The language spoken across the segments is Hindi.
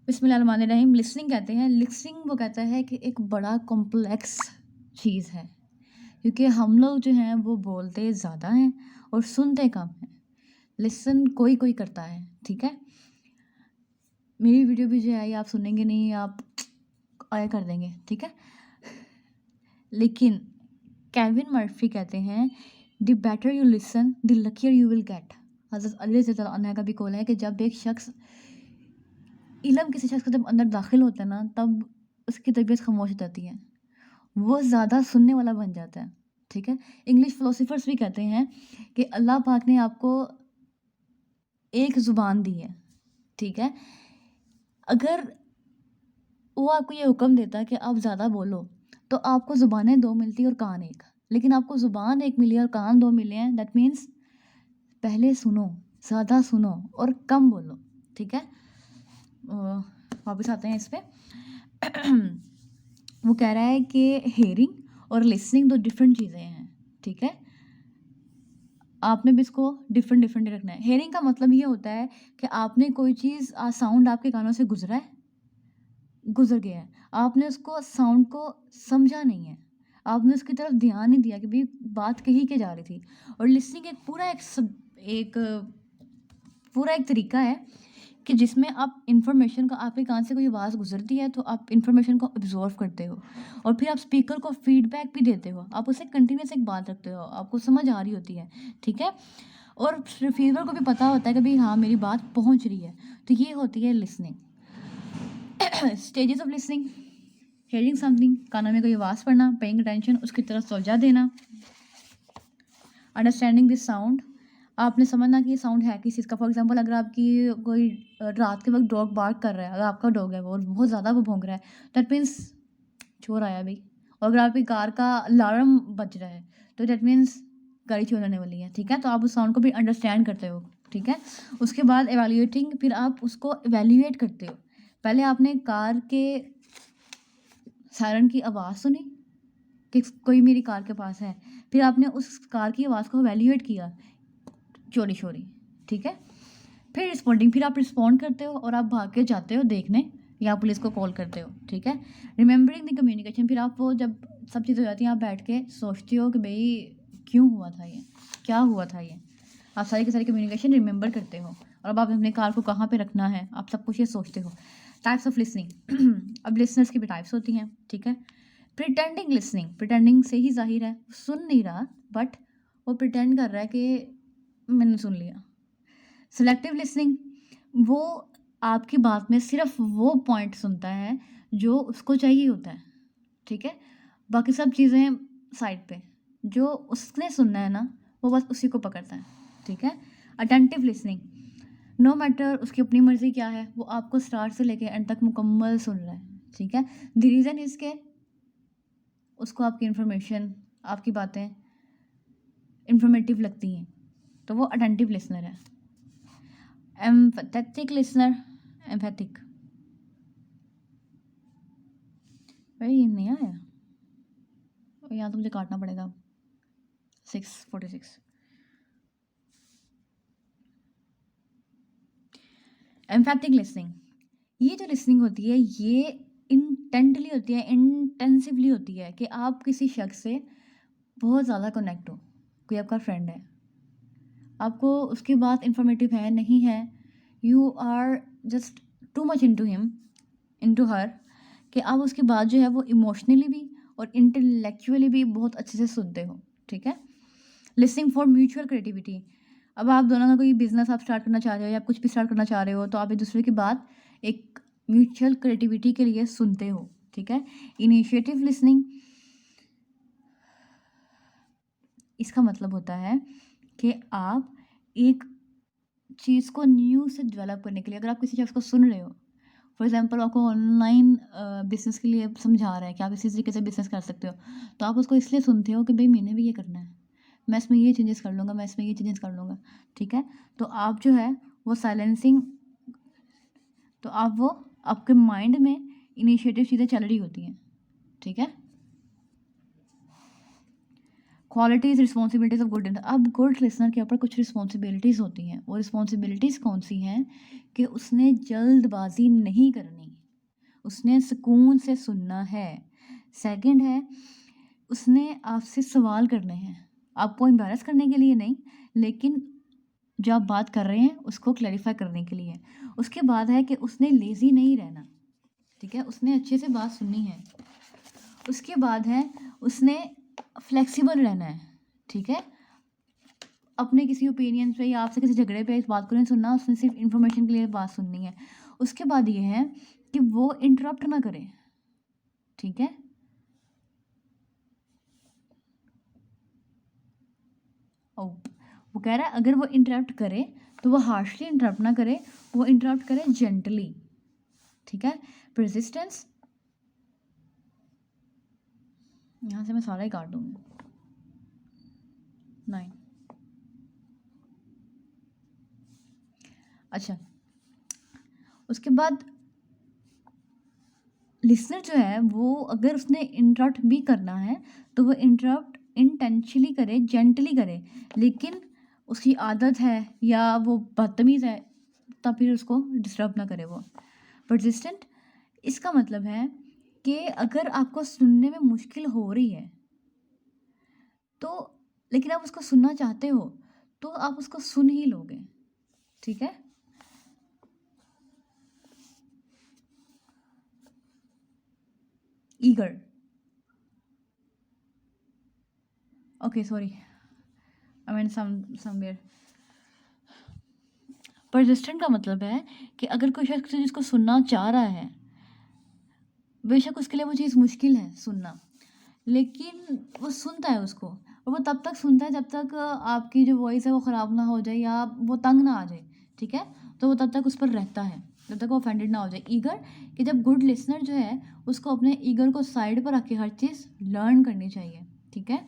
बिस्मिल्लाहिर्रहमानिर्रहीम। लिसनिंग कहते हैं, लिसनिंग वो कहता है कि एक बड़ा कॉम्प्लेक्स चीज़ है, क्योंकि हम लोग जो हैं वो बोलते ज़्यादा हैं और सुनते कम हैं। लिसन कोई कोई करता है, ठीक है। मेरी वीडियो भी जो है ये आप सुनेंगे नहीं, आप आया कर देंगे, ठीक है। लेकिन केविन मर्फी कहते हैं, the better you listen the luckier you will get. हज़रत अली रज़ियल्लाहु अन्हु का भी कौल है कि जब एक शख्स इल्म किसी शख्स को जब अंदर दाखिल होता है ना, तब उसकी तबीयत खामोश हो जाती है, वो ज़्यादा सुनने वाला बन जाता है, ठीक है। इंग्लिश फिलोसोफर्स भी कहते हैं कि अल्लाह पाक ने आपको एक ज़ुबान दी है, ठीक है। अगर वो आपको ये हुक्म देता है कि आप ज़्यादा बोलो, तो आपको ज़ुबानें 2 मिलती और कान 1। लेकिन आपको ज़ुबान 1 मिली और कान 2 मिले हैं, दैट मीन्स पहले सुनो, ज़्यादा सुनो और कम बोलो, ठीक है। वापस आते हैं इस पे। वो कह रहा है कि हियरिंग और लिसनिंग 2 डिफरेंट चीज़ें हैं, ठीक है। आपने भी इसको डिफरेंट डिफरेंट रखना है। हियरिंग का मतलब ये होता है कि आपने कोई चीज़ साउंड आपके कानों से गुज़रा है, गुज़र गया है। आपने उसको साउंड को समझा नहीं है। आपने उसकी तरफ ध्यान नहीं दिया कि भई बात कही क्या जा रही थी। और लिसनिंग एक पूरा एक तरीका है कि जिसमें आप इन्फॉर्मेशन को, आपके कान से कोई आवाज़ गुज़रती है तो आप इन्फॉर्मेशन को ऑब्ज़र्व करते हो और फिर आप स्पीकर को फीडबैक भी देते हो। आप उससे कंटिन्यूअस एक बात रखते हो, आपको समझ आ रही होती है, ठीक है? और रिसीवर को भी पता होता है कि भई हाँ, मेरी बात पहुँच रही है। तो ये होती है listening. Stages of listening: hearing something, कानों में कोई आवाज़ पड़ना, पेइंग अटेंशन, उसकी तरफ तवज्जो देना, अंडरस्टैंडिंग दिस साउंड, आपने समझना कि ये साउंड है किस चीज़ का। फॉर एग्जांपल अगर आपकी कोई रात के वक़्त डॉग बार्क कर रहा है, अगर आपका डॉग है वो और बहुत ज़्यादा वो भौंक रहा है, दैट मीन्स चोर आया भई। और अगर आपकी कार का अलार्म बज रहा है, तो दैट मीन्स गाड़ी चोरी होने वाली है, ठीक है? तो आप उस साउंड को भी अंडरस्टैंड करते हो, ठीक है? उसके बाद इवैल्यूएटिंग, फिर आप उसको इवैल्यूएट करते हो। पहले आपने कार के सायरन की आवाज़ सुनी कि कोई मेरी कार के पास है, फिर आपने उस कार की आवाज़ को इवैल्यूएट किया चोरी-शोरी, ठीक है? फिर रिस्पॉन्डिंग, फिर आप रिस्पॉन्ड करते हो और आप भाग के जाते हो देखने या पुलिस को कॉल करते हो, ठीक है? रिमेंबरिंग द कम्युनिकेशन, फिर आप वो जब सब चीज़ें हो जाती हैं, आप बैठ के सोचते हो कि भई क्यों हुआ था ये? क्या हुआ था ये? आप सारी की सारी कम्युनिकेशन रिमेंबर करते हो और अब आप अपने कार को कहाँ पे रखना है, आप सब कुछ ये सोचते हो। Types of listening. अब लिसनर्स की भी टाइप्स होती हैं, ठीक है? प्रिटेंडिंग लिसनिंग, प्रिटेंडिंग से ही ज़ाहिर है सुन नहीं रहा, बट वो प्रिटेंड कर रहा है कि मैंने सुन लिया। सेलेक्टिव लिसनिंग, वो आपकी बात में सिर्फ वो पॉइंट सुनता है जो उसको चाहिए होता है, ठीक है। बाकी सब चीज़ें साइड पे, जो उसने सुनना है ना वो बस उसी को पकड़ता है, ठीक है। अटेंटिव लिसनिंग, नो मैटर उसकी अपनी मर्जी क्या है, वो आपको स्टार्ट से लेके एंड तक मुकम्मल सुन रहा है, ठीक है। द रीज़न इसके, उसको आपकी इन्फॉर्मेशन, आपकी बातें इन्फॉर्मेटिव लगती हैं, तो वो अटेंटिव लिसनर है। एम्पैथेटिक लिसनर, एम्पैथिक, भाई ये नहीं आया, और यहाँ तो मुझे काटना पड़ेगा 6:46। एम्पैथिक लिसनिंग, ये जो लिसनिंग होती है ये इंटेंटली होती है, इंटेंसिवली होती है कि आप किसी शख्स से बहुत ज़्यादा कनेक्ट हो। कोई आपका फ्रेंड है, आपको उसकी बात इन्फॉर्मेटिव है नहीं है, you are just too much into him, into her, कि आप उसकी बात जो है वो इमोशनली भी और इंटेलेक्चुअली भी बहुत अच्छे से सुनते हो, ठीक है। लिसनिंग फॉर म्यूचुअल क्रिएटिविटी, अब आप दोनों का कोई बिजनेस आप स्टार्ट करना चाह रहे हो या कुछ भी स्टार्ट करना चाह रहे हो, तो आप एक दूसरे की बात एक म्यूचुअल क्रिएटिविटी के लिए सुनते हो, ठीक है। इनिशिएटिव लिसनिंग, इसका मतलब होता है कि आप एक चीज़ को न्यू से डेवलप करने के लिए, अगर आप किसी शख्स को सुन रहे हो, फॉर एग्जांपल आपको ऑनलाइन बिजनेस के लिए समझा रहा है कि आप इसी तरीके से बिजनेस कर सकते हो, तो आप उसको इसलिए सुनते हो कि भाई मैंने भी ये करना है, मैं इसमें ये चेंजेस कर लूँगा, मैं इसमें ये चेंजेस कर लूँगा, ठीक है। तो आप जो है वो साइलेंसिंग, तो आप वो आपके माइंड में इनिशिएटिव चीज़ें चल रही होती हैं, ठीक है। Qualities responsibilities of good. अब गुड लिसनर के ऊपर कुछ रिस्पॉन्सिबिलिटीज़ होती हैं। वो रिस्पॉन्सिबिलिटीज़ कौन सी हैं कि उसने जल्दबाजी नहीं करनी, उसने सुकून से सुनना है। सेकंड है, उसने आपसे सवाल करने हैं, आपको एम्बैरस करने के लिए नहीं, लेकिन जो आप बात कर रहे हैं उसको क्लैरिफाई करने के लिए। उसके बाद है कि उसने लेज़ी नहीं रहना, ठीक है, उसने अच्छे से बात सुननी है। उसके बाद है उसने फ्लेक्सिबल रहना है, ठीक है, अपने किसी ओपिनियन पे या आपसे किसी झगड़े पे इस बात को नहीं सुनना, उसने सिर्फ इन्फॉर्मेशन के लिए बात सुननी है। उसके बाद ये है कि वो इंटरप्ट ना करे, ठीक है। ओ, वो कह रहा है अगर वो इंटरप्ट करे तो वो हार्शली इंटरप्ट ना करे, वो इंटरप्ट करे जेंटली, ठीक है। परसिस्टेंस, यहाँ से मैं सारा ही काट दूंगी। 9। अच्छा, उसके बाद लिसनर जो है वो अगर उसने इंटरप्ट भी करना है तो वो इंटरप्ट इंटेंशनली करे, जेंटली करे, लेकिन उसकी आदत है या वो बदतमीज़ है तब फिर उसको डिस्टर्ब ना करे वो। परसिस्टेंट, इसका मतलब है कि अगर आपको सुनने में मुश्किल हो रही है तो, लेकिन आप उसको सुनना चाहते हो तो आप उसको सुन ही लोगे, ठीक है। Eager, okay sorry, I mean somewhere. Persistent का मतलब है कि अगर कोई शख्स जिसको सुनना चाह रहा है, बेशक उसके लिए वो चीज़ मुश्किल है सुनना, लेकिन वो सुनता है उसको, और वो तब तक सुनता है जब तक आपकी जो वॉइस है वो ख़राब ना हो जाए या वो तंग ना आ जाए, ठीक है। तो वो तब तक उस पर रहता है जब तक वो ऑफेंडेड ना हो जाए। ईगर, कि जब गुड लिसनर जो है उसको अपने ईगर को साइड पर रख के हर चीज़ लर्न करनी चाहिए, ठीक है,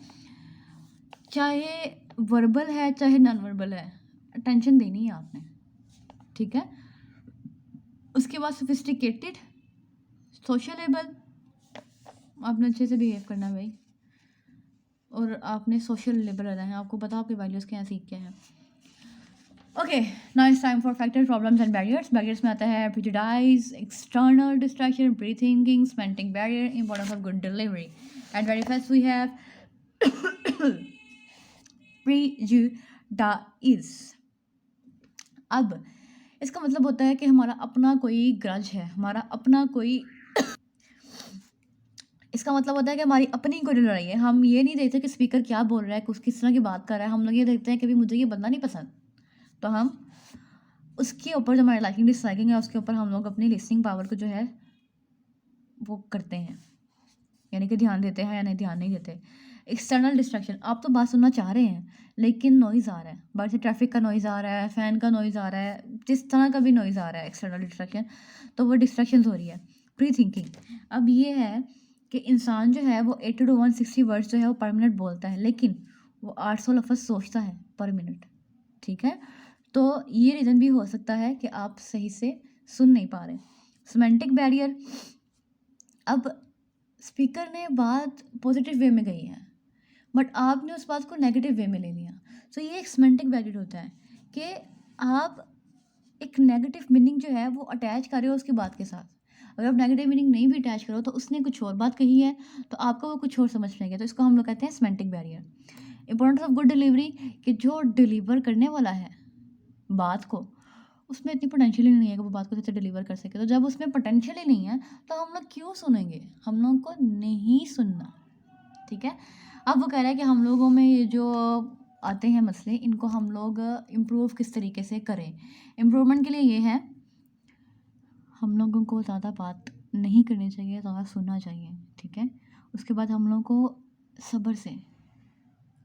चाहे वर्बल है चाहे नॉन वर्बल है, टेंशन देनी है आपने, ठीक है। उसके बाद सोफिस्टिकेटेड, सोशलेबल, आपने अच्छे से बिहेव करना है भाई, और आपने सोशल लेबल रहना है, आपको पता आपके वैल्यूज़ क्या हैं, सीख क्या है। Okay, now it's time for factor, problems and barriers. Barriers में आता है prejudice, external distraction, pre thinking, semantic barrier, importance of good delivery. And very first we have prejudice. अब इसका मतलब होता है कि हमारा अपना कोई ग्रज है, हमारा अपना कोई इसका मतलब होता है कि हमारी अपनी कोई लड़ाई है। हम ये नहीं देखते कि स्पीकर क्या बोल रहा है, कुछ किस तरह की बात कर रहा है, हम लोग ये देखते हैं कि भाई मुझे ये बंदा नहीं पसंद, तो हम उसके ऊपर जो हमारी लाइकिंग डिसलाइकिंग है उसके ऊपर हम लोग अपनी लिसनिंग पावर को जो है वो करते हैं, यानी कि ध्यान देते हैं या नहीं ध्यान नहीं देते। एक्सटर्नल डिस्ट्रैक्शन, आप तो बात सुनना चाह रहे हैं लेकिन नॉइज़ आ रहा है, बाहर से ट्रैफिक का नॉइज़ आ रहा है, फ़ैन का नॉइज़ आ रहा है, जिस तरह का भी नॉइज़ आ रहा है एक्सटर्नल डिस्ट्रैक्शन, तो वो डिस्ट्रैक्शन हो रही है। प्री थिंकिंग, अब ये है कि इंसान जो है वो 80 to 160 वर्ड्स जो है वो पर मिनट बोलता है, लेकिन वो 800 लफ्ज़ सोचता है पर मिनट, ठीक है। तो ये रीज़न भी हो सकता है कि आप सही से सुन नहीं पा रहे। सिमेंटिक बैरियर, अब स्पीकर ने बात पॉजिटिव वे में कही है बट आपने उस बात को नेगेटिव वे में ले लिया, तो ये एक सिमेंटिक बैरियर होता है कि आप एक नेगेटिव मीनिंग जो है वो अटैच कर रहे हो उसकी बात के साथ। अगर आप नेगेटिव मीनिंग नहीं भी अटैच करो तो उसने कुछ और बात कही है तो आपको वो कुछ और समझ लेंगे, तो इसको हम लोग कहते हैं semantic barrier. Importance of good delivery, कि जो डिलीवर करने वाला है बात को, उसमें इतनी पोटेंशियल ही नहीं है कि वो बात को अच्छे से डिलीवर कर सके, तो जब उसमें पोटेंशियल ही नहीं है तो हम लोग क्यों सुनेंगे, हम लोग को नहीं सुनना, ठीक है। अब वो कह रहा है कि हम लोगों में ये जो आते हैं मसले, इनको हम लोग इम्प्रूव किस तरीके से करें। इम्प्रूवमेंट के लिए ये है, हम लोगों को ज़्यादा बात नहीं करनी चाहिए, ज़्यादा सुनना चाहिए, ठीक है। उसके बाद हम लोगों को सब्र से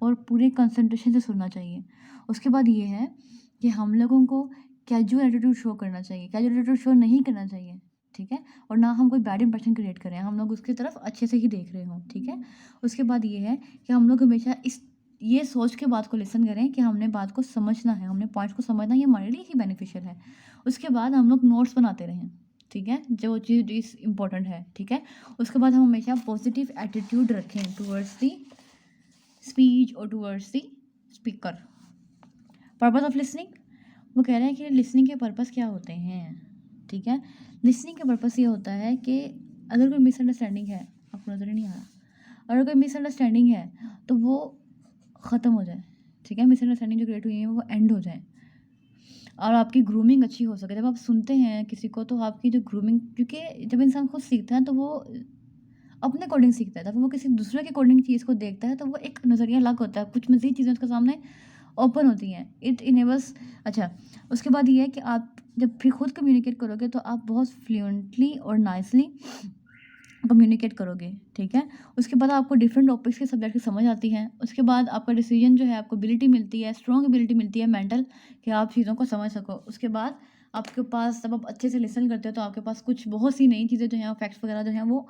और पूरे कंसंट्रेशन से सुनना चाहिए। उसके बाद ये है कि हम लोगों को कैजुअल एटीट्यूड शो करना चाहिए, कैजुअल एटीट्यूड शो नहीं करना चाहिए, ठीक है। और ना हम कोई बैड इंप्रेशन क्रिएट करें, हम लोग उसकी तरफ अच्छे से ही देख रहे हों, ठीक है। उसके बाद ये है कि हम लोग हमेशा ये सोच के बात को लिसन करें कि हमने बात को समझना है, हमने पॉइंट्स को समझना, ये हमारे लिए ही बेनिफिशियल है। उसके बाद हम लोग नोट्स बनाते रहें, ठीक है, जो चीज़ इम्पोर्टेंट है, ठीक है। उसके बाद हम हमेशा पॉजिटिव एटीट्यूड रखें टूवर्ड्स दी स्पीच और towards the speaker. Purpose of listening, वो कह रहे हैं कि लिसनिंग के पर्पस क्या होते हैं। ठीक है, लिसनिंग का पर्पस ये होता है कि अगर कोई मिसअंडरस्टैंडिंग है, आपको नज़र नहीं आ रहा, अगर कोई मिसअंडरस्टैंडिंग है तो वो ख़त्म हो जाए। ठीक है, मिसअंडरस्टैंडिंग जो क्रिएट हुई है वो एंड हो जाए और आपकी ग्रूमिंग अच्छी हो सके। जब आप सुनते हैं किसी को तो आपकी जो ग्रूमिंग, क्योंकि जब इंसान खुद सीखता है तो वो अपने अकॉर्डिंग सीखता है, जब वो किसी दूसरे के अकॉर्डिंग चीज़ को देखता है तो वो एक नज़रिया अलग होता है, कुछ मज़ीद चीज़ें उसके सामने ओपन होती हैं। It enables. अच्छा, उसके बाद ये है कि आप जब फिर खुद कम्युनिकेट करोगे तो आप बहुत फ्लुएंटली और नाइसली कम्युनिकेट करोगे। ठीक है, उसके बाद आपको डिफरेंट टॉपिक्स के सब्जेक्ट की समझ आती है। उसके बाद आपका डिसीजन जो है, आपको एबिलिटी मिलती है, स्ट्रॉन्ग एबिलिटी मिलती है मेंटल, कि आप चीज़ों को समझ सको। उसके बाद आपके पास, जब आप अच्छे से लिसन करते हो तो आपके पास कुछ बहुत सी नई चीज़ें जो हैं, फैक्ट्स वगैरह जो हैं वो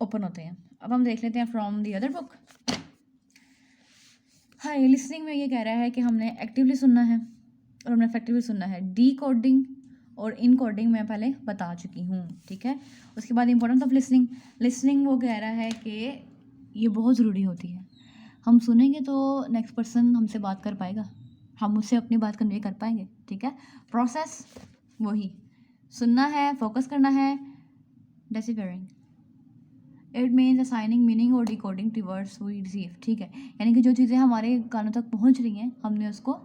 ओपन होते हैं। अब हम देख लेते हैं फ्रॉम दी अदर बुक। हाँ, ये लिसनिंग में ये कह रहा है कि हमने एक्टिवली सुनना है और हमने इफेक्टिवली सुनना है। डी कोडिंग और इन कोडिंग मैं पहले बता चुकी हूँ। ठीक है, उसके बाद इंपॉर्टेंस ऑफ लिसनिंग। लिसनिंग वो कह रहा है कि ये बहुत ज़रूरी होती है। हम सुनेंगे तो नेक्स्ट पर्सन हमसे बात कर पाएगा, हम उससे अपनी बात कन्वे कर पाएंगे। ठीक है, प्रोसेस वही, सुनना है, फोकस करना है, deciphering. It means assigning meaning और decoding to words we receive. ठीक है, यानी कि जो चीज़ें हमारे कानों तक पहुंच रही हैं हमने उसको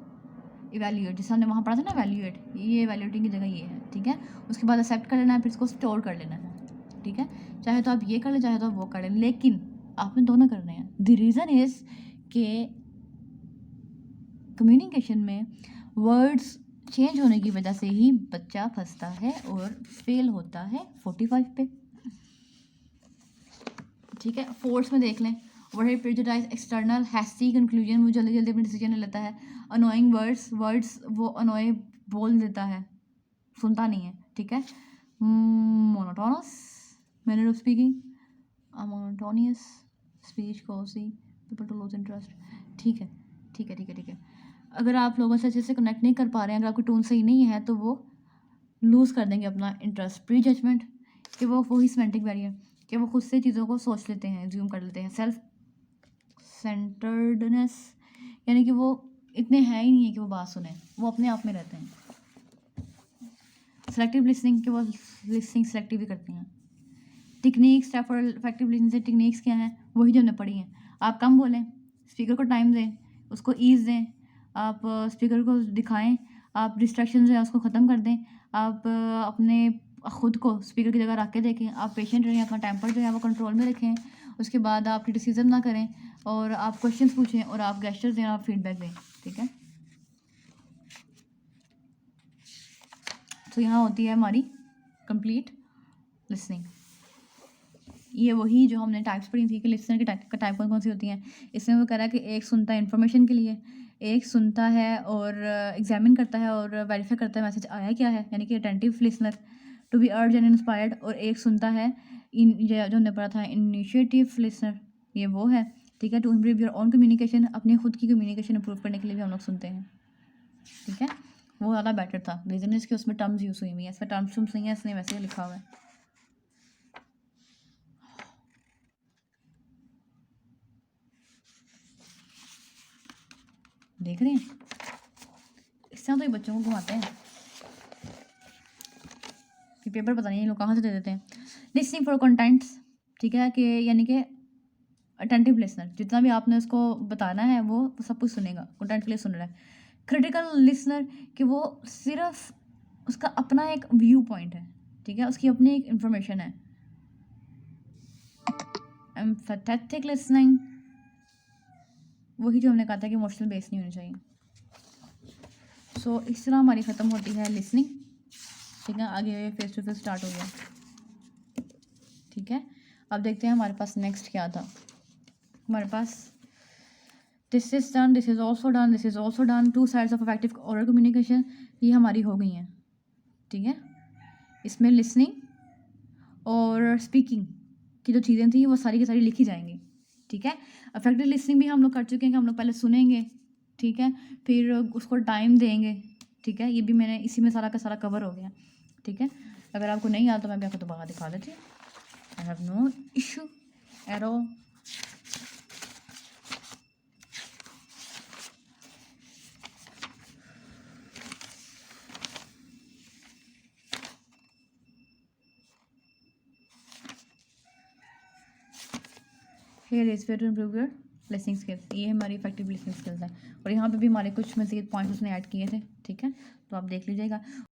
इवैल्यूएट, जैसे हमने वहाँ पढ़ा था ना वैल्यूएट, ये वैल्यूएटिंग की जगह ये है। ठीक है, उसके बाद एक्सेप्ट कर लेना है, फिर इसको स्टोर कर लेना है। ठीक है, चाहे तो आप ये कर लें, चाहे तो आप वो कर लें, लेकिन आपने दोनों करने हैं। द रीज़न इज़ कि कम्युनिकेशन में वर्ड्स चेंज होने की वजह से ही बच्चा फंसता है और फेल होता है 45 पे। ठीक है, फोर्स में देख लें, word prejudice, external, hasty conclusion, वो जल्दी जल्दी अपनी डिसीजन ले लेता है। अनोइंग वर्ड्स वो अनोय बोल देता है, सुनता नहीं है। ठीक है, monotonous manner of speaking, monotonous speech causes people to lose interest. ठीक है, ठीक है, ठीक है, ठीक है। अगर आप लोगों से अच्छे से कनेक्ट नहीं कर पा रहे हैं, अगर आपकी टोन सही नहीं है तो वो लूज़ कर देंगे अपना इंटरेस्ट। प्री जजमेंट, कि वो वही सेमेंटिक बैरियर, कि वो खुद से चीज़ों को सोच लेते हैं, ज्यूम कर लेते हैं। सेल्फ सेंटर्डनेस, यानी कि वो इतने हैं ही नहीं है कि वो बात सुने, वो अपने आप में रहते हैं। सेलेक्टिव लिसनिंग, कि वो लिसनिंग सेलेक्टिव भी करते हैं। टेक्निक्स फॉर इफेक्टिव लिसनिंग से टेक्निक्स क्या हैं, वही जो हमने पढ़ी हैं। आप कम बोलें, स्पीकर को टाइम दें, उसको ईज़ दें, आप स्पीकर को दिखाएं, आप डिस्ट्रैक्शन जो है उसको ख़त्म कर दें, आप अपने खुद को स्पीकर की जगह रख के देखें, आप पेशेंट रहें, अपना टेम्पर जो है वो कंट्रोल में रखें। उसके बाद आप क्रिटिसिज्म ना करें और आप क्वेश्चन पूछें और आप गेस्चर्स दें, आप फीडबैक दें। ठीक है, तो यहाँ होती है हमारी कंप्लीट लिसनिंग। ये वही जो हमने टाइप्स पढ़ी थी कि लिसनर की टाइप कौन कौन सी होती हैं। इसमें वो कह रहा है कि एक सुनता है इन्फॉर्मेशन के लिए, एक सुनता है और एग्जामिन करता है और वेरीफाई करता है मैसेज आया क्या है, यानी कि attentive listener to be urge and inspired. और एक सुनता है जो हमने पढ़ा था इनिशिएटिव लिसनर, ये वो है। ठीक है, to improve your own communication, अपनी खुद की कम्युनिकेशन इंप्रूव करने के लिए भी हम लोग सुनते हैं। ठीक है, वो ज़्यादा बेटर था। रीज़न इसके उसमें टर्म्स यूज़ हुई हुई हैं, इसमें टर्म्स नहीं है, इसने वैसे ही लिखा हुआ है। देख रहे हैं, इस तरह तो ये बच्चों को घुमाते हैं कि पेपर पता नहीं ये लोग कहाँ से दे देते हैं। लिसनिंग फॉर कंटेंट्स, ठीक है, कि यानी कि अटेंटिव लिसनर, जितना भी आपने उसको बताना है वो सब कुछ सुनेगा, कंटेंट के लिए सुन रहा है। क्रिटिकल लिसनर, कि वो सिर्फ उसका अपना एक व्यू पॉइंट है। ठीक है, उसकी अपनी एक इंफॉर्मेशन है। एम्फैथेटिक लिसनिंग, वही जो हमने कहा था कि इमोशनल बेस नहीं होनी चाहिए। सो इस तरह हमारी ख़त्म होती है लिसनिंग। ठीक है, आगे फेस टू फेस स्टार्ट हो गया। ठीक है, अब देखते हैं हमारे पास नेक्स्ट क्या था। हमारे पास this is done, this is also done, this is also done, two sides of effective oral communication, ये हमारी हो गई हैं। ठीक है, इसमें लिसनिंग और स्पीकिंग की जो चीज़ें थी वो सारी की सारी लिखी जाएंगी। ठीक है, इफेक्टिव लिसनिंग भी हम लोग कर चुके हैं कि हम लोग पहले सुनेंगे, ठीक है, फिर उसको टाइम देंगे। ठीक है, ये भी मैंने इसी में सारा का सारा कवर हो गया। ठीक है, अगर आपको नहीं आता तो मैं भी आपको दोबारा दिखा देती हूँ, I have no issue at all. Here is where to improve your listening skills. ये हमारी इफेक्टिव लिसनिंग स्किल्स हैं और यहाँ पे भी हमारे कुछ मज़ीद पॉइंट्स उसने ऐड किए थे, ठीक है? तो आप देख लीजिएगा।